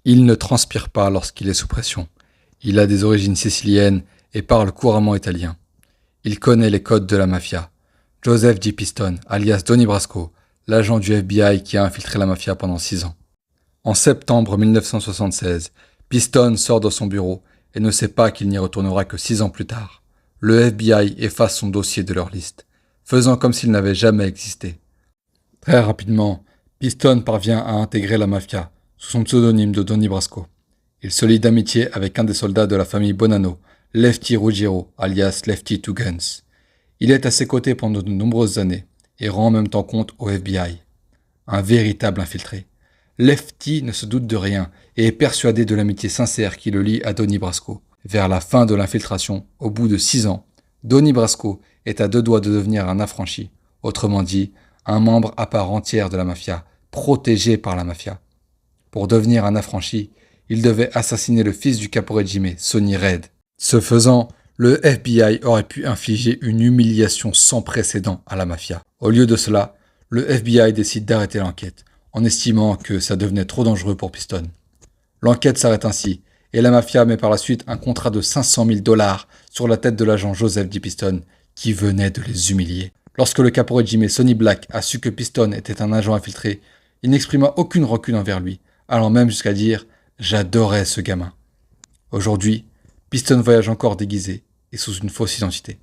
Il ne transpire pas lorsqu'il est sous pression. Il a des origines siciliennes et parle couramment italien. Il connaît les codes de la mafia. Joseph G. Piston, alias Donnie Brasco, l'agent du FBI qui a infiltré la mafia pendant 6 ans. En septembre 1976, Piston sort de son bureau et ne sait pas qu'il n'y retournera que 6 ans plus tard. Le FBI efface son dossier de leur liste, faisant comme s'il n'avait jamais existé. Très rapidement, Piston parvient à intégrer la mafia sous son pseudonyme de Donnie Brasco. Il se lie d'amitié avec un des soldats de la famille Bonanno, Lefty Ruggiero, alias Lefty Two Guns. Il est à ses côtés pendant de nombreuses années et rend en même temps compte au FBI. Un véritable infiltré. Lefty ne se doute de rien et est persuadé de l'amitié sincère qui le lie à Donnie Brasco. Vers la fin de l'infiltration, au bout de 6 ans, Donnie Brasco est à 2 doigts de devenir un affranchi, autrement dit, un membre à part entière de la mafia, protégé par la mafia. Pour devenir un affranchi, il devait assassiner le fils du caporegime, Sonny Red. Ce faisant, le FBI aurait pu infliger une humiliation sans précédent à la mafia. Au lieu de cela, le FBI décide d'arrêter l'enquête, en estimant que ça devenait trop dangereux pour Piston. L'enquête s'arrête ainsi, et la mafia met par la suite un contrat de 500 000 $ sur la tête de l'agent Joseph Di Piston, qui venait de les humilier. Lorsque le caporegime Sonny Black a su que Piston était un agent infiltré, il n'exprima aucune rancune envers lui, allant même jusqu'à dire « J'adorais ce gamin ». Aujourd'hui, Piston voyage encore déguisé et sous une fausse identité.